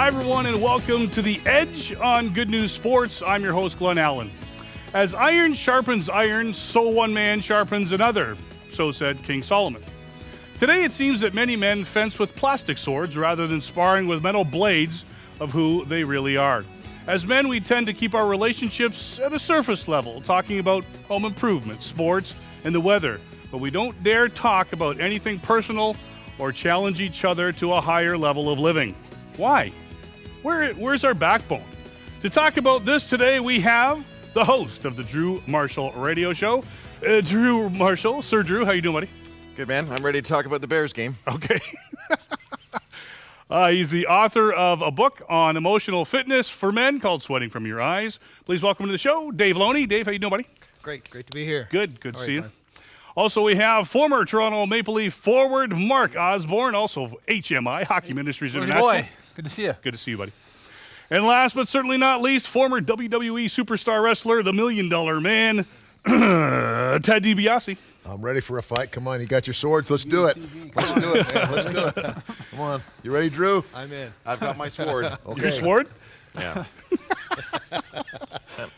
Hi, everyone, and welcome to The Edge on Good News Sports. I'm your host, Glenn Allen. As iron sharpens iron, so one man sharpens another, so said King Solomon. Today, it seems that many men fence with plastic swords rather than sparring with metal blades of who they really are. As men, we tend to keep our relationships at a surface level, talking about home improvement, sports, and the weather, but we don't dare talk about anything personal or challenge each other to a higher level of living. Why? Where's our backbone? To talk about this today, we have the host of the Drew Marshall Radio Show, Drew Marshall. Sir Drew, how you doing, buddy? Good, man. I'm ready to talk about the Bears game. Okay. He's the author of a book on emotional fitness for men called Sweating from Your Eyes. Please welcome to the show, Dave Loney. Dave, how you doing, buddy? Great to be here. Good to see you. Also, we have former Toronto Maple Leaf forward Mark Osborne, also of HMI, Hockey Ministries International. Boy, good to see you. Good to see you, buddy. And last but certainly not least, former WWE superstar wrestler, the $1 Million Man, Ted DiBiase. I'm ready for a fight. Come on, you got your swords. Let's do it. Let's do it, man. Let's do it. Come on. You ready, Drew? I'm in. I've got my sword. Okay. Your sword? Yeah.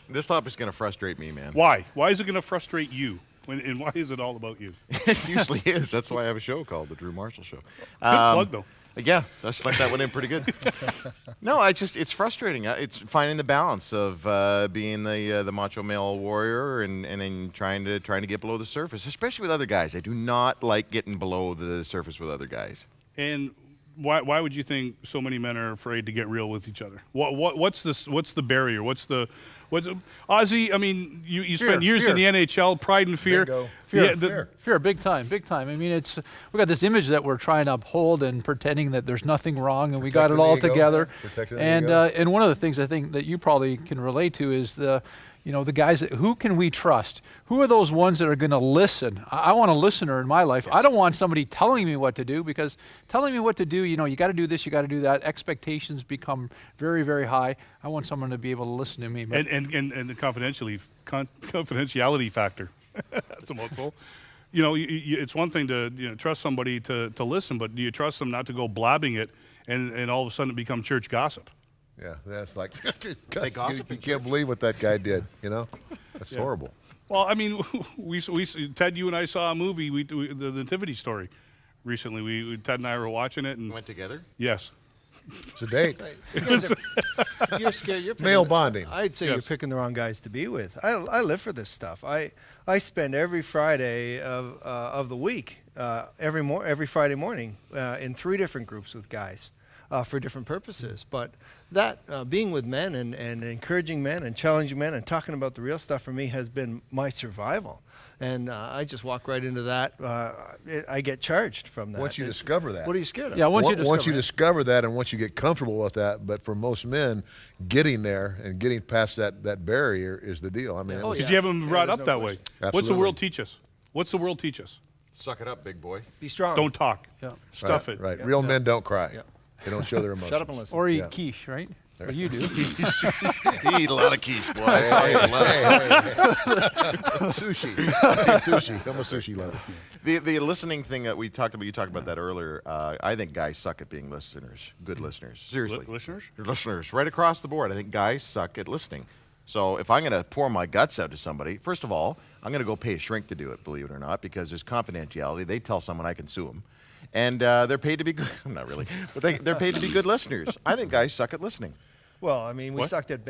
This topic's going to frustrate me, man. Why? Why is it going to frustrate you? And why is it all about you? It usually is. That's why I have a show called The Drew Marshall Show. Good plug, though. Yeah, I snuck that one in pretty good. No, it's frustrating. It's finding the balance of being the macho male warrior and then trying to get below the surface, especially with other guys. I do not like getting below the surface with other guys. And why would you think so many men are afraid to get real with each other? What's the barrier? Ozzy, I mean, you spent years in the NHL, pride and fear. Bingo. Fear, big time. I mean, we got this image that we're trying to uphold and pretending that there's nothing wrong and we got it all together. And one of the things I think that you probably can relate to is the guys who can we trust? Who are those ones that are going to listen? I want a listener in my life. I don't want somebody telling me what to do, because telling me what to do, you got to do this, you got to do that. Expectations become very, very high. I want someone to be able to listen to me. And the confidentiality factor. That's a mouthful. It's one thing to trust somebody to listen, but do you trust them not to go blabbing it and all of a sudden it become church gossip? Yeah, that's like, They gossip you in can't believe what that guy did, That's horrible. Well, I mean, Ted, you and I saw a movie, the Nativity Story, recently. Ted and I were watching it. And Went together? Yes. It's a date. You're scared. You're Male bonding. I'd say you're picking the wrong guys to be with. I live for this stuff. I spend every Friday of the week, every Friday morning, in 3 different groups with guys. For different purposes, but that being with men and encouraging men and challenging men and talking about the real stuff for me has been my survival, and I just walk right into that. I get charged from that. Once you discover that. What are you scared of? Yeah, once you discover that and once you get comfortable with that, but for most men, getting there and getting past that barrier is the deal. I mean, Because you haven't been brought up that way. Absolutely. What's the world teach us? Suck it up, big boy. Be strong. Don't talk. Yeah. Stuff it. Right. Real men don't cry. Yeah. They don't show their emotions. Shut up and listen. Or eat quiche, right? Or you do. You eat a lot of quiche, boy. I saw you Sushi. I eat sushi. I'm a sushi lover. The listening thing that we talked about, you talked about that earlier. I think guys suck at being listeners, good listeners. Seriously. Listeners? Listeners, right across the board. I think guys suck at listening. So if I'm going to pour my guts out to somebody, first of all, I'm going to go pay a shrink to do it, believe it or not, because there's confidentiality. They tell someone I can sue them. And they're paid to be good. Not really, but they're paid to be good listeners. I think guys suck at listening. Well, I mean, we What? sucked at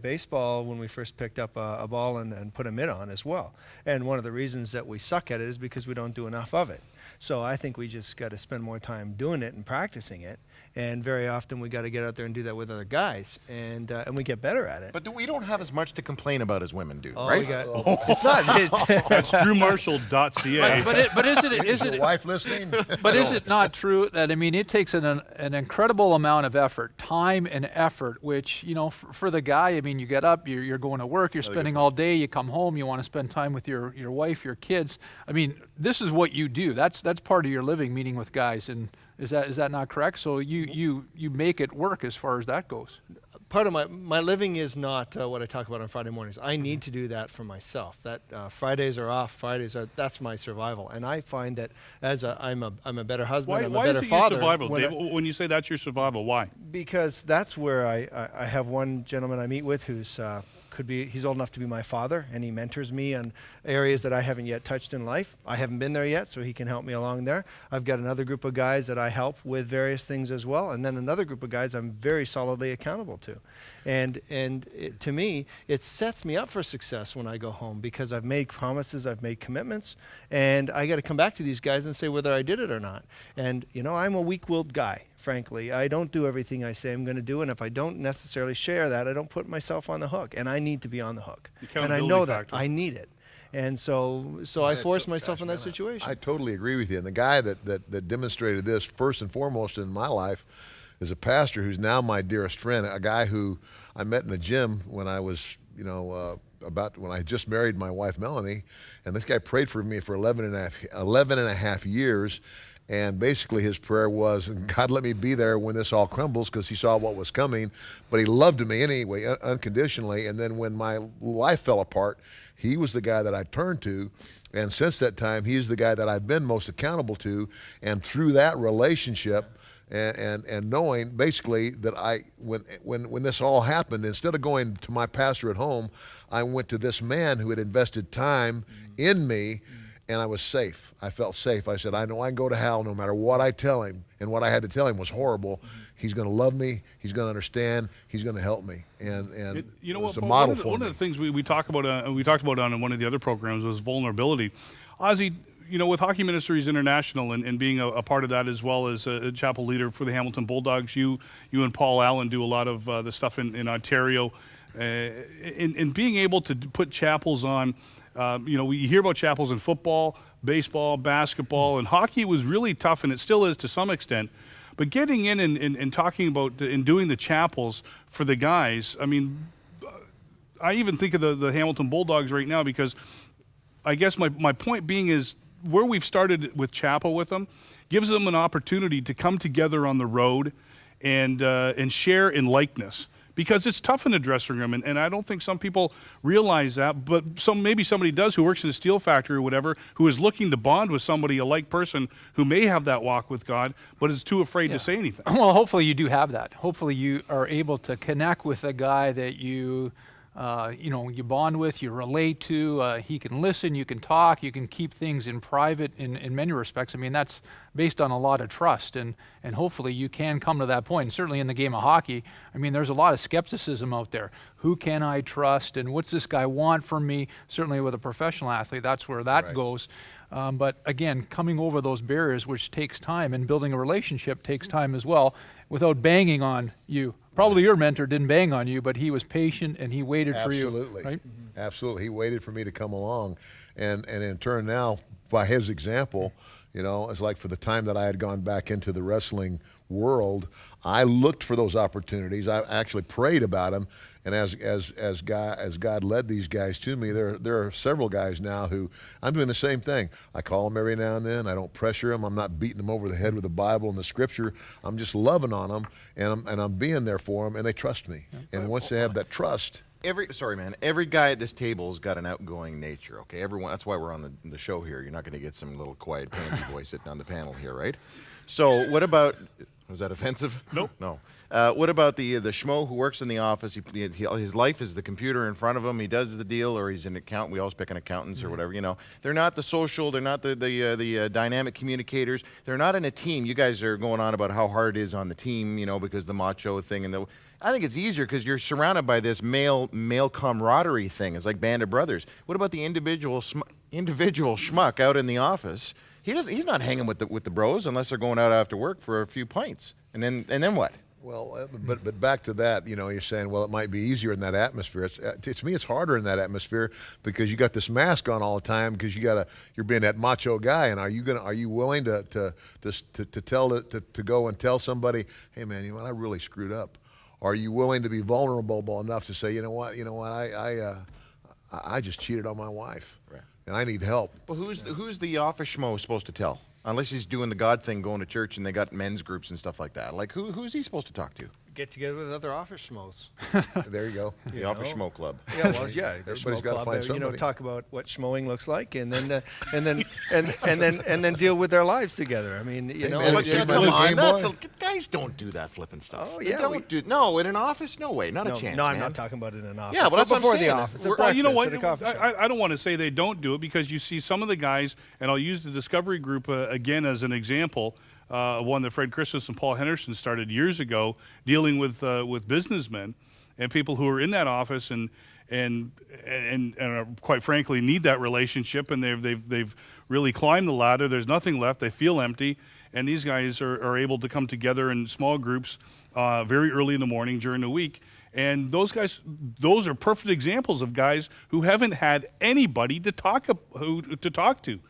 baseball when we first picked up a ball and put a mitt on as well. And one of the reasons that we suck at it is because we don't do enough of it. So I think we just got to spend more time doing it and practicing it. And very often we got to get out there and do that with other guys, and we get better at it. But we don't have as much to complain about as women do, Oh, right? we got, it's not. That's drewmarshall.ca. But is Your it wife listening? But is it not true that, I mean, it takes an incredible amount of effort, time and effort, which, for the guy, I mean, you get up, you're going to work, you're spending all day, you come home, you want to spend time with your wife, your kids. I mean, this is what you do. That's part of your living, meeting with guys. And is that not correct? So you make it work as far as that goes. Part of my living is not what I talk about on Friday mornings. I need to do that for myself. That Fridays are off. That's my survival. And I find that I'm a better husband. I'm a better father. Why is it your survival, Dave? When you say that's your survival, why? Because that's where I have one gentleman I meet with who's he's old enough to be my father, and he mentors me on areas that I haven't yet touched in life. I haven't been there yet, so he can help me along there. I've got another group of guys that I help with various things as well, and then another group of guys I'm very solidly accountable to. And to me, it sets me up for success when I go home, because I've made promises, I've made commitments, and I got to come back to these guys and say whether I did it or not. And I'm a weak-willed guy. Frankly, I don't do everything I say I'm going to do, and if I don't necessarily share that, I don't put myself on the hook, and I need to be on the hook. And I know that. I need it. And so I force myself in that situation. I totally agree with you. And the guy that demonstrated this first and foremost in my life is a pastor who's now my dearest friend, a guy who I met in the gym when I was, when I just married my wife, Melanie, and this guy prayed for me for 11 and a half years. And basically his prayer was, God, let me be there when this all crumbles, because he saw what was coming. But he loved me anyway, unconditionally. And then when my life fell apart, he was the guy that I turned to. And since that time, he's the guy that I've been most accountable to. And through that relationship and knowing basically that when this all happened, instead of going to my pastor at home, I went to this man who had invested time in me. And I was safe. I felt safe. I said, I know I can go to hell no matter what I tell him. And what I had to tell him was horrible. He's going to love me. He's going to understand. He's going to help me. And it was a model for me. One of the things we talked about on one of the other programs was vulnerability. Ozzy, with Hockey Ministries International and being a part of that, as well as a chapel leader for the Hamilton Bulldogs, you and Paul Allen do a lot of the stuff in Ontario. In being able to put chapels on, we hear about chapels in football, baseball, basketball, and hockey was really tough, and it still is to some extent. But getting in and talking about and doing the chapels for the guys, I mean, I even think of the Hamilton Bulldogs right now, because I guess my point being is where we've started with chapel with them gives them an opportunity to come together on the road and share in likeness. Because it's tough in the dressing room, and I don't think some people realize that, but maybe somebody does who works in a steel factory or whatever, who is looking to bond with somebody, a like person, who may have that walk with God, but is too afraid to say anything. Well, hopefully you do have that. Hopefully you are able to connect with a guy that you bond with, you relate to. He can listen, you can talk, you can keep things in private in many respects. I mean, that's based on a lot of trust, and hopefully you can come to that point. And certainly in the game of hockey, I mean, there's a lot of skepticism out there. Who can I trust, and what's this guy want from me? Certainly with a professional athlete, that's where that goes. But again, coming over those barriers, which takes time, and building a relationship takes time as well, without banging on you. Probably your mentor didn't bang on you, but he was patient and he waited for you. Absolutely. Right? Absolutely. He waited for me to come along. And in turn now, by his example, it's like for the time that I had gone back into the wrestling world, I looked for those opportunities. I actually prayed about them. And as God led these guys to me, there are several guys now who I'm doing the same thing. I call them every now and then. I don't pressure them. I'm not beating them over the head with the Bible and the Scripture. I'm just loving on them, and I'm being there for them, and they trust me. And once they have that trust. Every guy at this table has got an outgoing nature, okay? Everyone, that's why we're on the show here. You're not going to get some little quiet pansy boy sitting on the panel here, right? So what about, was that offensive? Nope. No. What about the schmo who works in the office? His life is the computer in front of him. He does the deal, or he's an accountant. We always pick an accountants or whatever, They're not the social. They're not the dynamic communicators. They're not in a team. You guys are going on about how hard it is on the team, because the macho thing and I think it's easier because you're surrounded by this male camaraderie thing. It's like Band of Brothers. What about the individual schmuck out in the office? He's not hanging with the bros unless they're going out after work for a few pints. And then what? Well, but back to that, you're saying, well, it might be easier in that atmosphere. To me, it's harder in that atmosphere because you got this mask on all the time because you're being that macho guy. And are you willing to go and tell somebody, hey man, I really screwed up? Are you willing to be vulnerable enough to say, I just cheated on my wife, right, and I need help? Well, who's the office schmo supposed to tell? Unless he's doing the God thing, going to church, and they got men's groups and stuff like that. Like, who's he supposed to talk to? Get together with other office schmoes. There you go. The office schmo club. Yeah, well, yeah. Everybody's got to find somebody. Talk about what schmoing looks like, and then and then deal with their lives together. I mean, come on, Guys don't do that flipping stuff. Oh, They yeah, don't do. No, in an office, no way, not a chance. No, I'm man. not talking about it in an office. Yeah, but that's what I'm before saying. the office. At Well, you know breakfast, what? at a coffee shop. I don't want to say they don't do it because you see some of the guys, and I'll use the Discovery Group again as an example, one that Fred Christmas and Paul Henderson started years ago, dealing with businessmen and people who are in that office and quite frankly need that relationship, and they've really climbed the ladder. There's nothing left. They feel empty, and these guys are able to come together in small groups very early in the morning during the week. And those guys, those are perfect examples of guys who haven't had anybody to talk to.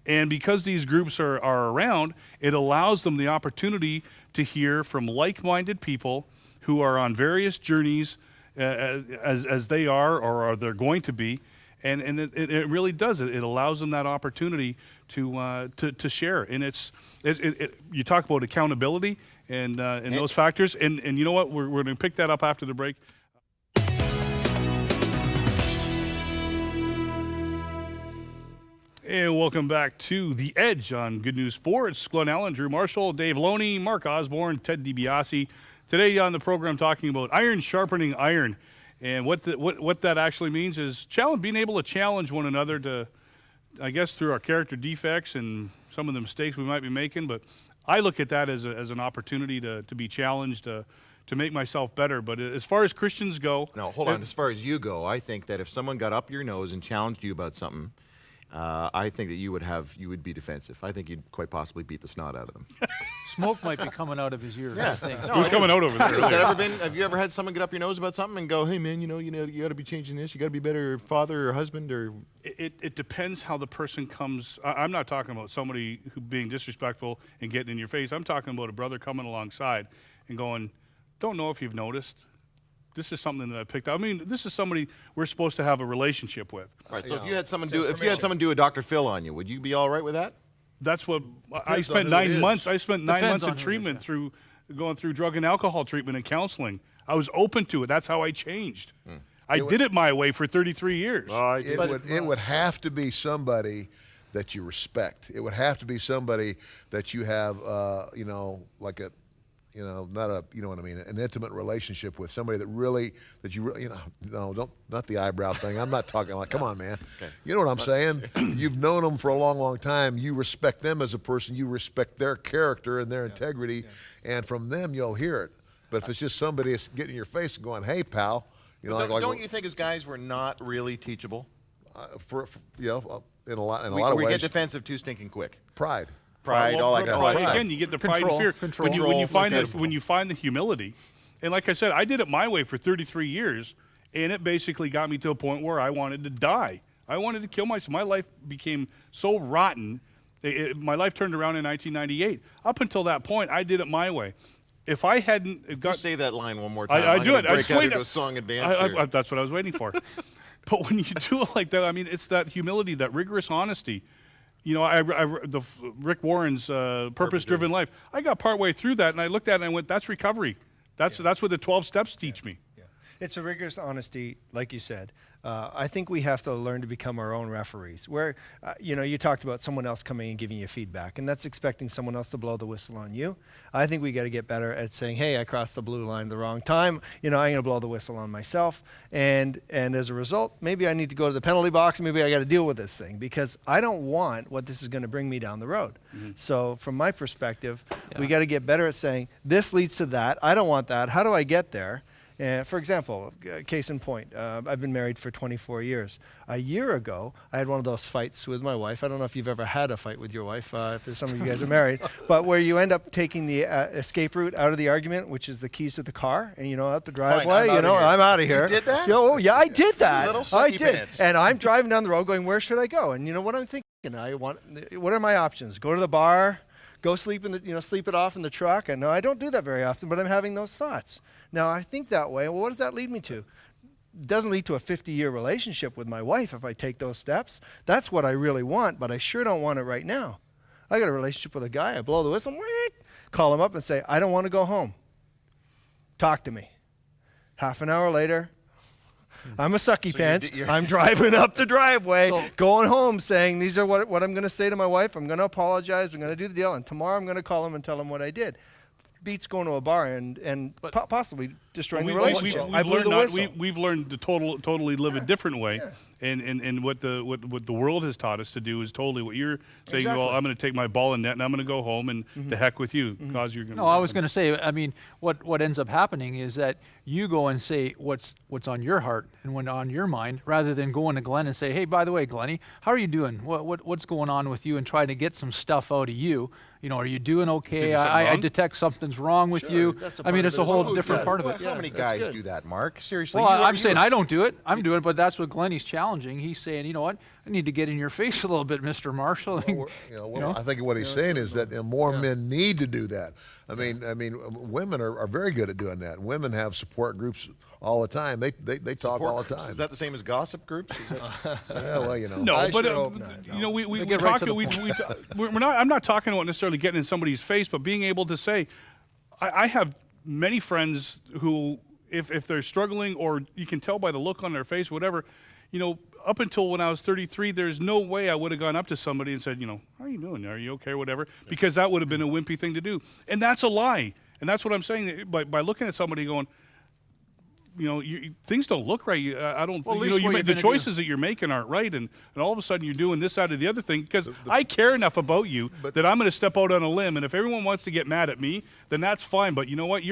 And because these groups are around, it allows them the opportunity to hear from like-minded people who are on various journeys as they are or are they're going to be. And it really does. It allows them that opportunity to share. And you talk about accountability and those factors. And you know what? We're going to pick that up after the break. And welcome back to The Edge on Good News Sports. Glenn Allen, Drew Marshall, Dave Loney, Mark Osborne, Ted DiBiase. Today on the program talking about iron sharpening iron. And what that actually means is being able to challenge one another to, I guess, through our character defects and some of the mistakes we might be making. But I look at that as an opportunity to be challenged, to make myself better. But as far as Christians go... No, hold on. As far as you go, I think that if someone got up your nose and challenged you about something, I think that you would be defensive. I think you'd quite possibly beat the snot out of them. Smoke might be coming out of his ears. I think. Who's coming out over there? Have you ever had someone get up your nose about something and go, "Hey man, you got to be changing this. You got to be better father or husband or." It depends how the person comes. I'm not talking about somebody who being disrespectful and getting in your face. I'm talking about a brother coming alongside and going, "Don't know if you've noticed. This is something that I picked up. I mean, this is somebody we're supposed to have a relationship with." Right. So if you had someone do a Dr. Phil on you, would you be all right with that? That's what I spent 9 months. I spent 9 months in treatment going through drug and alcohol treatment and counseling. I was open to it. That's how I changed. I did it my way for 33 years. It would have to be somebody that you respect. It would have to be somebody that you have, like a, not a, you know what I mean, an intimate relationship with, somebody that not the eyebrow thing. I'm not talking like, come on, man. Okay. You know what I'm saying? You've known them for a long, long time. You respect them as a person. You respect their character and their integrity, and from them you'll hear it. But if it's just somebody that's getting in your face and going, "Hey, pal," don't you think as guys we're not really teachable? In a lot of we ways. get defensive too stinking quick. Pride, all that kind of stuff. Again, you get the pride and fear. When you find the humility, and like I said, I did it my way for 33 years, and it basically got me to a point where I wanted to die. I wanted to kill myself. My life became so rotten. My life turned around in 1998. Up until that point, I did it my way. If I hadn't got... Say that line one more time. I do it. Break out into a song and dance here. That's what I was waiting for. But when you do it like that, I mean, it's that humility, that rigorous honesty. Rick Warren's Purpose-Driven Life. I got partway through that, and I looked at it and I went, that's recovery. That's what the 12 steps teach me. Yeah. It's a rigorous honesty, like you said. I think we have to learn to become our own referees. Where, you talked about someone else coming and giving you feedback, and that's expecting someone else to blow the whistle on you. I think we got to get better at saying, "Hey, I crossed the blue line at the wrong time. I'm going to blow the whistle on myself, and as a result, maybe I need to go to the penalty box. And maybe I got to deal with this thing because I don't want what this is going to bring me down the road." So, from my perspective, we got to get better at saying, "This leads to that. I don't want that. How do I get there?" For example, case in point, I've been married for 24 years. A year ago, I had one of those fights with my wife. I don't know if you've ever had a fight with your wife, if some of you guys are married, but where you end up taking the escape route out of the argument, which is the keys to the car, and out the driveway, I'm out of here. You did that? Oh, yeah, I did that. Little I sucky did. pants. And I'm driving down the road going, where should I go? And you know what I'm thinking? What are my options? Go to the bar, go sleep sleep it off in the truck. And no, I don't do that very often, but I'm having those thoughts. Now, I think that way. Well, what does that lead me to? It doesn't lead to a 50-year relationship with my wife if I take those steps. That's what I really want, but I sure don't want it right now. I got a relationship with a guy. I blow the whistle, call him up and say, "I don't want to go home. Talk to me." Half an hour later, I'm a sucky pants. I'm driving up the driveway, going home saying, "These are what I'm going to say to my wife. I'm going to apologize. We're going to do the deal. And tomorrow I'm going to call him and tell him what I did." beats going to a bar and possibly destroying the we- relationship. we've I blew learned the not- whistle. we've learned to totally live a different way. And what the world has taught us to do is totally what you're saying. Well, Exactly. I'm going to take my ball and net and I'm going to go home and the heck with you, cause you're going to. No, I was going to say, I mean, what ends up happening is that you go and say what's on your heart and what's on your mind, rather than going to Glenn and say, hey, by the way, Glenny, how are you doing? What's going on with you? And try to get some stuff out of you. You know, are you doing okay? you something I wrong? detect something's wrong with you. that's a I mean, part it's of a it as whole well. different part of it. How many guys do that, Mark? Seriously. Well, you- I'm you- saying I don't do it. I'm doing it, but that's what Glenny's challenging. He's saying, you know what? I need to get in your face a little bit, Mr. Marshall. I think what he's saying is that more men need to do that. I mean, women are very good at doing that. Women have support groups all the time. They talk Support all the groups. time. Is that the same as gossip groups? Is that, Yeah, well, you know. No, I but sure hope not, you know, we get right talk. to the We're not. I'm not talking about necessarily getting in somebody's face, but being able to say, I have many friends who, if they're struggling, or you can tell by the look on their face, whatever, you know, up until when I was 33, there's no way I would have gone up to somebody and said, you know, how are you doing? Are you okay, or whatever, because that would have been a wimpy thing to do, and that's a lie. And that's what I'm saying by looking at somebody going, you know, things don't look right. I don't. Well, at you know, least what you're the gonna choices that you're making aren't right, and all of a sudden you're doing this, that, or the other thing. Because I care enough about you that I'm going to step out on a limb. And if everyone wants to get mad at me, then that's fine. But you know what?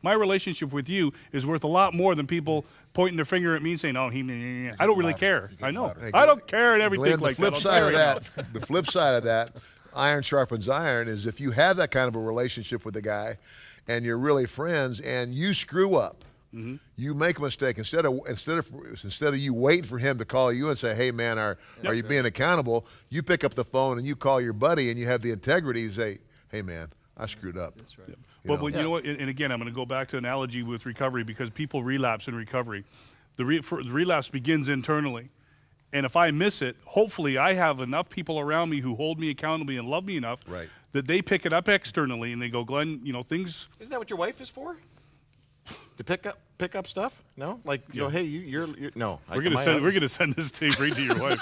My relationship with you is worth a lot more than people pointing their finger at me and saying, "Oh, I don't really care." I know. I don't care and everything Glenn, like the flip that. side of that, the flip side of that, iron sharpens iron, is if you have that kind of a relationship with the guy, and you're really friends, and you screw up. You make a mistake, instead of you waiting for him to call you and say, "Hey man, are you being accountable?" You pick up the phone and you call your buddy, and you have the integrity to say, "Hey man, I screwed up." That's right. But you know what? And again, I'm going to go back to an analogy with recovery, because people relapse in recovery. The relapse begins internally. And if I miss it, hopefully I have enough people around me who hold me accountable and love me enough that they pick it up externally and they go, "Glenn, you know, things." Isn't that what your wife is for? To pick up stuff? No, like you know, hey, you're no. We're gonna send this tape right to your wife.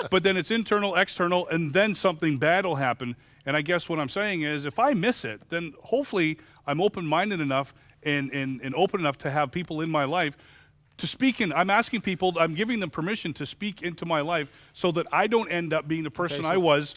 But then it's internal, external, and then something bad will happen. And I guess what I'm saying is, if I miss it, then hopefully I'm open-minded enough and open enough to have people in my life to speak in. I'm asking people, I'm giving them permission to speak into my life, so that I don't end up being the person I was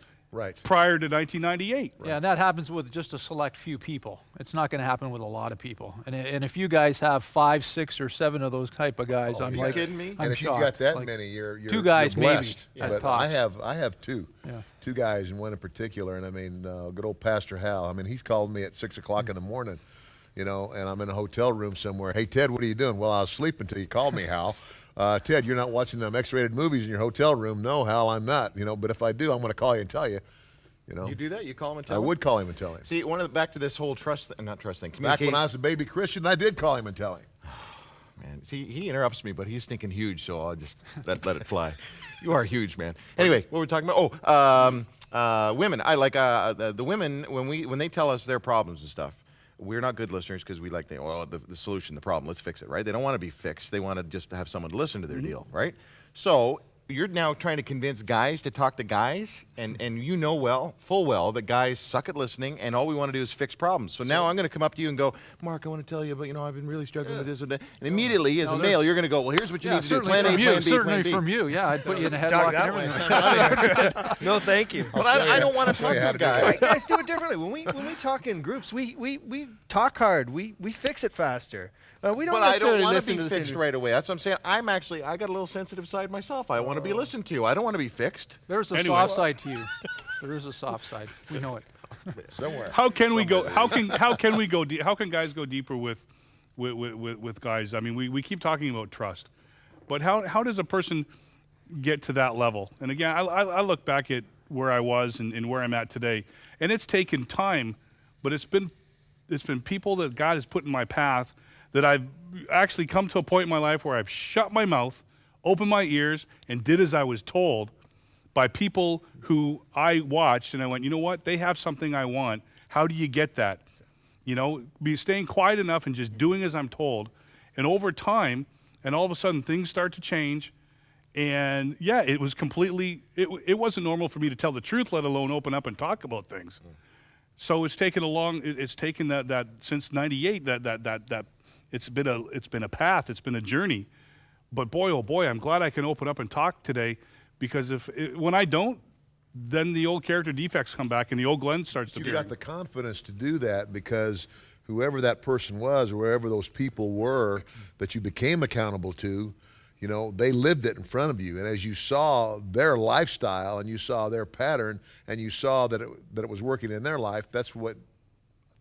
prior to 1998. Yeah, and that happens with just a select few people. It's not going to happen with a lot of people. And if you guys have 5, 6, or 7 of those type of guys, I'm like, kidding me? I'm And if shocked. you've got that Like, many, you're 2 guys you're blessed. maybe. But At I tops. have 2. Yeah. 2 guys, and one in particular. And I mean, good old Pastor Hal. I mean, he's called me at 6 o'clock in the morning, you know, and I'm in a hotel room somewhere. "Hey Ted, what are you doing?" "Well, I was sleeping until you called me, Hal." "Ted, you're not watching them X-rated movies in your hotel room." "No, Hal, I'm not. You know, but if I do, I'm going to call you and tell you." You know, You do that? You call him and tell I him? would call him and tell him. See, back to this whole not trust thing. Back when I was a baby Christian, I did call him and tell him. Man, see, he interrupts me, but he's thinking huge, so I'll just let it fly. You are huge, man. Anyway, what were we talking about? Women. I like the women when they tell us their problems and stuff. We're not good listeners, because we like the solution, the problem. Let's fix it, right? They don't want to be fixed. They want to just have someone to listen to their deal, right? So you're now trying to convince guys to talk to guys, and you know full well that guys suck at listening, and all we want to do is fix problems. So now I'm going to come up to you and go, "Mark, I want to tell you, but you know, I've been really struggling with this and that." And immediately, as a male, you're going to go, "Well, here's what you need to do. Plan A, Plan B, Plan certainly B." from you. Yeah, I'd put you in a Talk headlock and that everything. way. No, thank you. But I don't want to talk to a guy. Right, guys do it differently. When we talk in groups, we talk hard. We fix it faster. We don't But I necessarily don't want to listen be to the fixed right away. That's what I'm saying. I got a little sensitive side myself. I want to be listened to. I don't want to be fixed. There's a Anyway. soft side to you. There is a soft side. We know it. Somewhere. How can we go? How can we go? How can guys go deeper with guys? I mean, we keep talking about trust, but how does a person get to that level? And again, I look back at where I was and where I'm at today, and it's taken time, but it's been people that God has put in my path that I've actually come to a point in my life where I've shut my mouth, opened my ears, and did as I was told by people who I watched, and I went, you know what? They have something I want. How do you get that? You know, be staying quiet enough and just doing as I'm told. And over time, and all of a sudden things start to change. And yeah, it was completely, it wasn't normal for me to tell the truth, let alone open up and talk about things. So it's taken it's taken that since '98 that it's been a path, it's been a journey. But boy, oh boy, I'm glad I can open up and talk today, because when I don't, then the old character defects come back and the old Glenn starts to appear. You got the confidence to do that because whoever that person was or wherever those people were that you became accountable to, you know, they lived it in front of you. And as you saw their lifestyle and you saw their pattern and you saw that it was working in their life, that's what,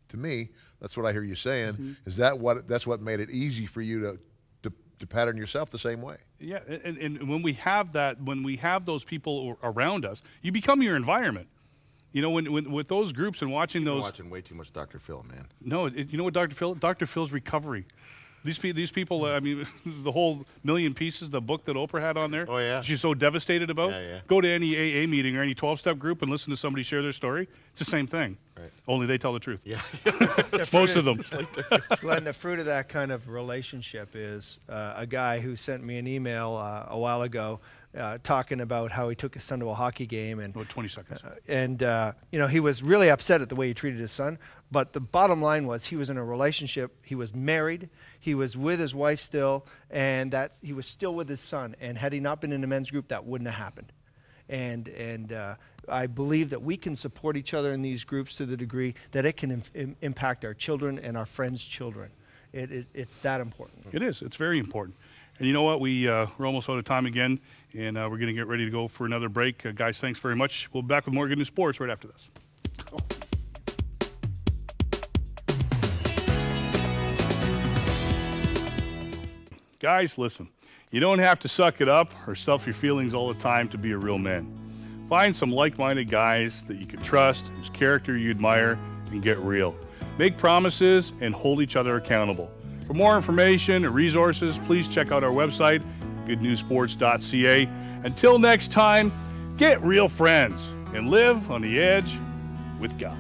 to me, that's what I hear you saying, is that's what made it easy for you to pattern yourself the same way. Yeah, and when we have that, when we have those people around us, you become your environment. You know, when with those groups and watching those. You're watching way too much Dr. Phil, man. No, you know what Dr. Phil's recovery. These people, I mean, the whole Million Pieces, the book that Oprah had on there. Oh, yeah. She's so devastated about. Yeah, yeah. Go to any AA meeting or any 12-step group and listen to somebody share their story. It's the same thing. Right. Only they tell the truth. Yeah. Most of them. Glenn, the fruit of that kind of relationship is a guy who sent me an email a while ago talking about how he took his son to a hockey game. And 20 seconds. You know, he was really upset at the way he treated his son. But the bottom line was he was in a relationship. He was married. He was with his wife still. And that he was still with his son. And had he not been in a men's group, that wouldn't have happened. And I believe that we can support each other in these groups to the degree that it can impact our children and our friends' children. It's that important. It is. It's very important. And you know what? We're almost out of time again, and we're going to get ready to go for another break. Guys, thanks very much. We'll be back with more Good News Sports right after this. Guys, listen. You don't have to suck it up or stuff your feelings all the time to be a real man. Find some like-minded guys that you can trust, whose character you admire, and get real. Make promises and hold each other accountable. For more information and resources, please check out our website, goodnewsports.ca. Until next time, get real friends and live on the edge with God.